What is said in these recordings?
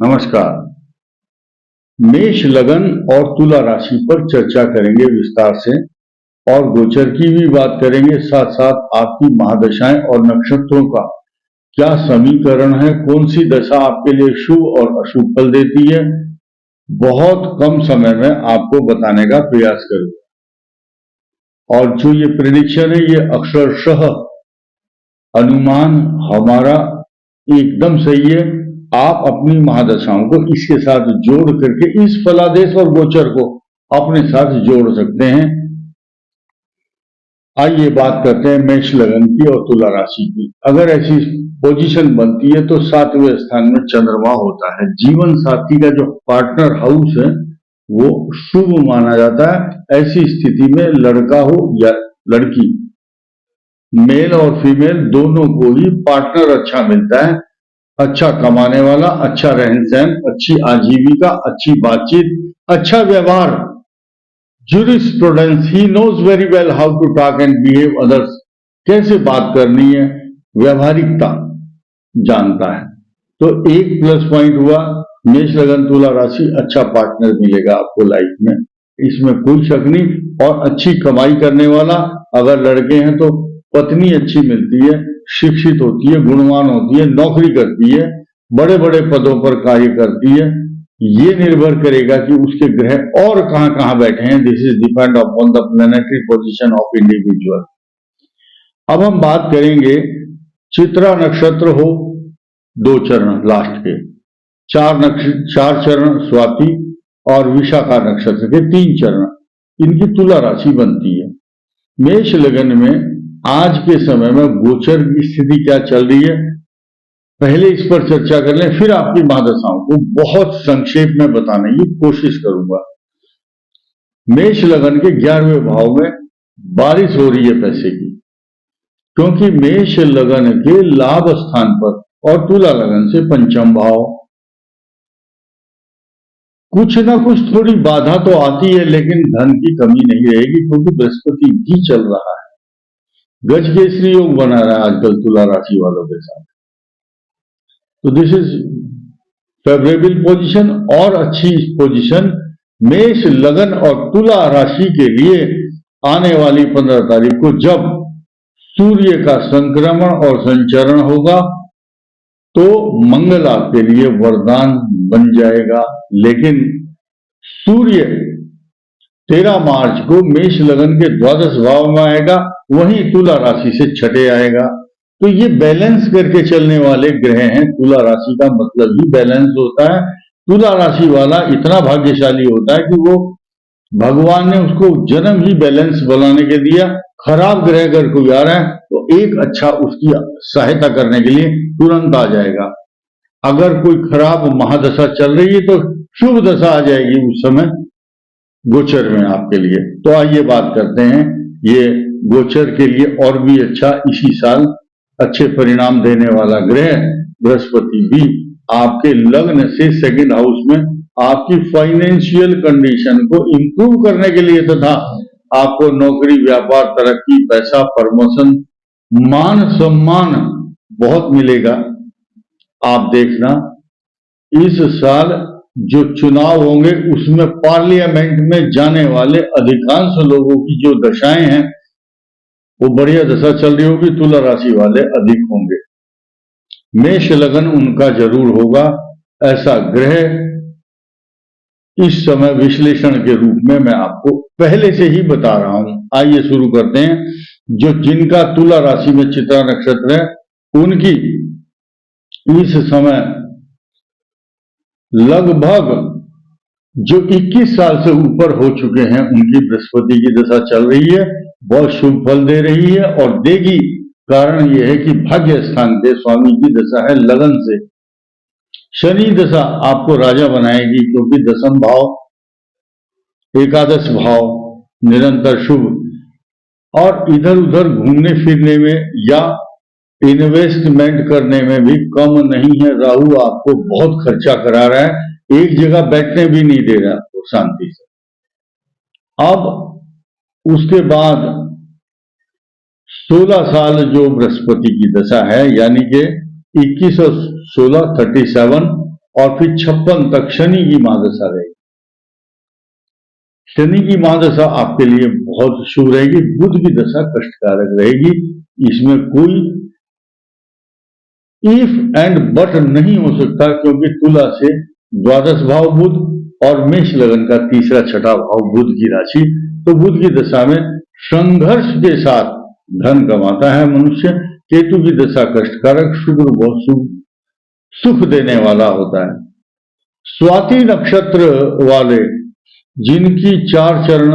नमस्कार। मेष लगन और तुला राशि पर चर्चा करेंगे विस्तार से और गोचर की भी बात करेंगे, साथ साथ आपकी महादशाएं और नक्षत्रों का क्या समीकरण है, कौन सी दशा आपके लिए शुभ और अशुभ फल देती है, बहुत कम समय में आपको बताने का प्रयास करूंगा। और जो ये प्रेडिक्शन है ये अक्षरशः अनुमान हमारा एकदम सही है। आप अपनी महादशाओं को इसके साथ जोड़ करके इस फलादेश और गोचर को अपने साथ जोड़ सकते हैं। आइए बात करते हैं मेष लगन की और तुला राशि की। अगर ऐसी पोजीशन बनती है तो 7वें स्थान में चंद्रमा होता है। जीवन साथी का जो पार्टनर हाउस है वो शुभ माना जाता है। ऐसी स्थिति में लड़का हो या लड़की, मेल और फीमेल दोनों को ही पार्टनर अच्छा मिलता है। अच्छा कमाने वाला, अच्छा रहन सहन, अच्छी आजीविका, अच्छी बातचीत, अच्छा व्यवहार, jurisprudence, he knows very well how to talk and behave others, कैसे बात करनी है, व्यवहारिकता जानता है। तो एक प्लस पॉइंट हुआ, मेष लगन तुला राशि, अच्छा पार्टनर मिलेगा आपको लाइफ में, इसमें कोई शक नहीं। और अच्छी कमाई करने वाला, अगर लड़के हैं तो पत्नी अच्छी मिलती है, शिक्षित होती है, गुणवान होती है, नौकरी करती है, बड़े बड़े पदों पर कार्य करती है। ये निर्भर करेगा कि उसके ग्रह और कहां कहां बैठे हैं। This is depend upon the planetary position of individual. अब हम बात करेंगे, चित्रा नक्षत्र हो 2 चरण लास्ट के, 4 चरण स्वाति और विशाखा नक्षत्र के 3 चरण, इनकी तुला राशि बनती है। मेष लगन में आज के समय में गोचर की स्थिति क्या चल रही है, पहले इस पर चर्चा कर लें, फिर आपकी महादशाओं को बहुत संक्षेप में बताने की कोशिश करूंगा। मेष लगन के 11वें भाव में बारिश हो रही है पैसे की, क्योंकि मेष लगन के लाभ स्थान पर और तुला लगन से 5म भाव, कुछ ना कुछ थोड़ी बाधा तो आती है, लेकिन धन की कमी नहीं रहेगी, क्योंकि बृहस्पति भी चल रहा है। गज केसरी योग बना रहा है आजकल तुला राशि वालों के साथ। तो दिस इज फेवरेबल पोजीशन और अच्छी पोजीशन मेष लगन और तुला राशि के लिए आने वाली 15 तारीख को, जब सूर्य का संक्रमण और संचरण होगा तो मंगल आपके लिए वरदान बन जाएगा। लेकिन सूर्य 13 मार्च को मेष लगन के 12 भाव में आएगा, वहीं तुला राशि से 6 आएगा। तो ये बैलेंस करके चलने वाले ग्रह हैं। तुला राशि का मतलब ही बैलेंस होता है। तुला राशि वाला इतना भाग्यशाली होता है कि वो भगवान ने उसको जन्म ही बैलेंस बनाने के दिया। खराब ग्रह अगर कोई आ रहा है तो एक अच्छा उसकी सहायता करने के लिए तुरंत आ जाएगा। अगर कोई खराब महादशा चल रही है तो शुभ दशा आ जाएगी उस समय गोचर में आपके लिए। तो आइए बात करते हैं, ये गोचर के लिए और भी अच्छा, इसी साल अच्छे परिणाम देने वाला ग्रह बृहस्पति भी आपके लग्न से 2nd हाउस में आपकी फाइनेंशियल कंडीशन को इंप्रूव करने के लिए तथा आपको नौकरी, व्यापार, तरक्की, पैसा, प्रमोशन, मान सम्मान बहुत मिलेगा। आप देखना इस साल जो चुनाव होंगे उसमें पार्लियामेंट में जाने वाले अधिकांश लोगों की जो दशाएं हैं वो बढ़िया दशा चल रही होगी, तुला राशि वाले अधिक होंगे। मेष लगन उनका जरूर होगा। ऐसा ग्रह इस समय विश्लेषण के रूप में मैं आपको पहले से ही बता रहा हूं। आइए शुरू करते हैं। जो जिनका तुला राशि में चित्रा नक्षत्र है उनकी इस समय लगभग जो 21 साल से ऊपर हो चुके हैं उनकी बृहस्पति की दशा चल रही है, बहुत शुभ फल दे रही है और देगी। कारण यह है कि भाग्य स्थान पे स्वामी की दशा है लगन से। शनि दशा आपको राजा बनाएगी, क्योंकि 10म भाव, एकादश भाव निरंतर शुभ, और इधर उधर घूमने फिरने में या इन्वेस्टमेंट करने में भी कम नहीं है। राहु आपको बहुत खर्चा करा रहा है, एक जगह बैठने भी नहीं दे रहा आपको शांति से। अब उसके बाद 16 साल जो बृहस्पति की दशा है, यानी कि 21 और 16 37, और फिर 56 तक शनि की महादशा रहेगी। शनि की महादशा आपके लिए बहुत शुभ रहेगी। बुध की दशा कष्टकारक रहेगी। इसमें कोई इफ एंड बट नहीं हो सकता, क्योंकि तुला से द्वादश भाव बुध और मेष लगन का तीसरा छठा भाव बुध की राशि, तो बुध की दशा में संघर्ष के साथ धन कमाता है मनुष्य। केतु की दशा कष्टकारक, शुक्र बहुत सुख देने वाला होता है। स्वाति नक्षत्र वाले जिनकी 4 चरण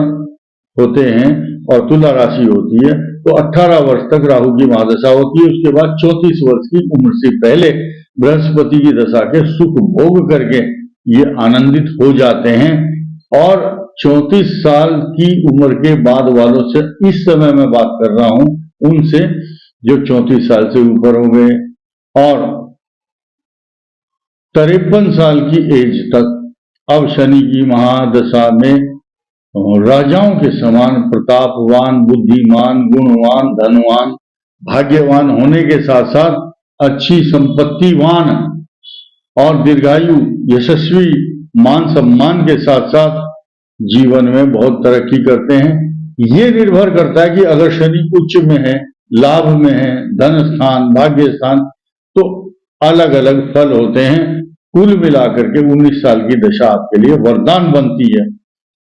होते हैं और तुला राशि होती है, तो 18 वर्ष तक राहु की महादशा होती है। उसके बाद 34 वर्ष की उम्र से पहले बृहस्पति की दशा के सुख भोग करके ये आनंदित हो जाते हैं। और 34 साल की उम्र के बाद वालों से इस समय मैं बात कर रहा हूं, उनसे जो 34 साल से ऊपर हो गए और 53 साल की एज तक अब शनि की महादशा में राजाओं के समान प्रतापवान, बुद्धिमान, गुणवान, धनवान, भाग्यवान होने के साथ साथ अच्छी संपत्तिवान और दीर्घायु, यशस्वी, मान सम्मान के साथ साथ जीवन में बहुत तरक्की करते हैं। ये निर्भर करता है कि अगर शनि उच्च में है, लाभ में है, धन स्थान, भाग्य स्थान, तो अलग अलग फल होते हैं। कुल मिलाकर के 19 साल की दशा आपके लिए वरदान बनती है।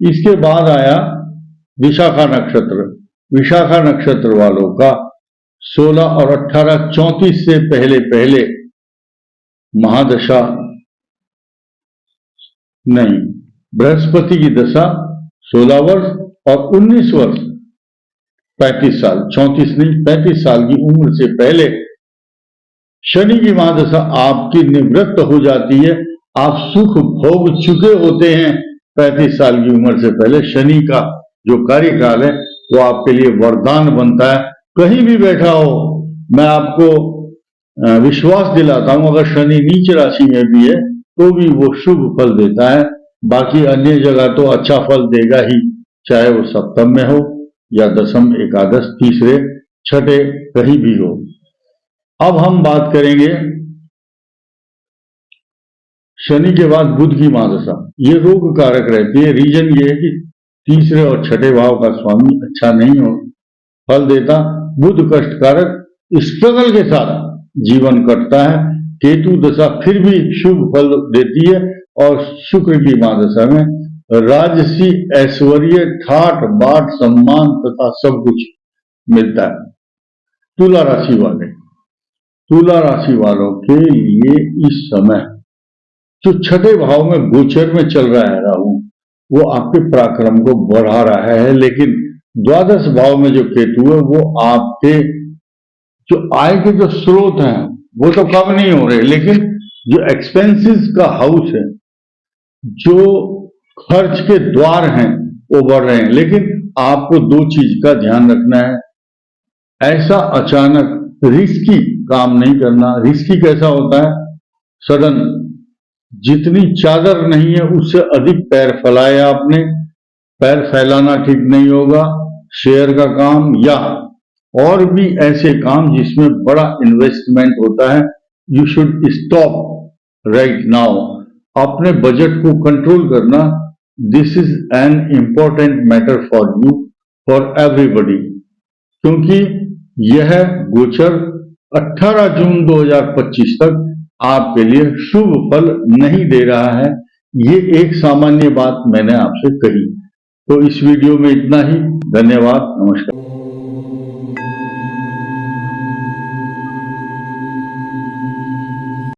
इसके बाद आया विशाखा नक्षत्र। विशाखा नक्षत्र वालों का 16 और 18 34 से पहले पहले महादशा नहीं, बृहस्पति की दशा 16 वर्ष और 19 वर्ष 35 साल, 34 नहीं 35 साल की उम्र से पहले शनि की महादशा आपकी निवृत्त हो जाती है। आप सुख भोग चुके होते हैं 35 साल की उम्र से पहले। शनि का जो कार्यकाल है वो आपके लिए वरदान बनता है। कहीं भी बैठा हो, मैं आपको विश्वास दिलाता हूं, अगर शनि नीच राशि में भी है तो भी वो शुभ फल देता है। बाकी अन्य जगह तो अच्छा फल देगा ही, चाहे वो सप्तम में हो या दशम, एकादश, तीसरे, छठे, कहीं भी हो। अब हम बात करेंगे शनि के बाद बुध की महादशा। ये रोग कारक रहती है। रीजन ये है कि तीसरे और छठे भाव का स्वामी अच्छा नहीं हो फल देता। बुध कष्टकारक, स्ट्रगल के साथ जीवन कटता है। केतु दशा फिर भी शुभ फल देती है और शुक्र की महादशा में राजसी, ऐश्वर्य, ठाठ बाट, सम्मान तथा सब कुछ मिलता है। तुला राशि वाले, तुला राशि वालों के लिए इस समय जो छठे भाव में गोचर में चल रहा है राहु, वो आपके पराक्रम को बढ़ा रहा है। लेकिन द्वादश भाव में जो केतु है वो आपके जो आय के जो स्रोत हैं वो तो कम नहीं हो रहे, लेकिन जो एक्सपेंसेस का हाउस है, जो खर्च के द्वार हैं वो बढ़ रहे हैं। लेकिन आपको 2 चीज का ध्यान रखना है। ऐसा अचानक रिस्की काम नहीं करना। रिस्की कैसा होता है? सडन, जितनी चादर नहीं है उससे अधिक पैर फैलाया आपने। पैर फैलाना ठीक नहीं होगा। शेयर का काम या और भी ऐसे काम जिसमें बड़ा इन्वेस्टमेंट होता है, you should stop right now. अपने बजट को कंट्रोल करना, this is an important matter for you, for everybody, क्योंकि यह गोचर 18 जून 2025 तक आपके लिए शुभ फल नहीं दे रहा है। ये एक सामान्य बात मैंने आपसे कही। तो इस वीडियो में इतना ही। धन्यवाद, नमस्कार।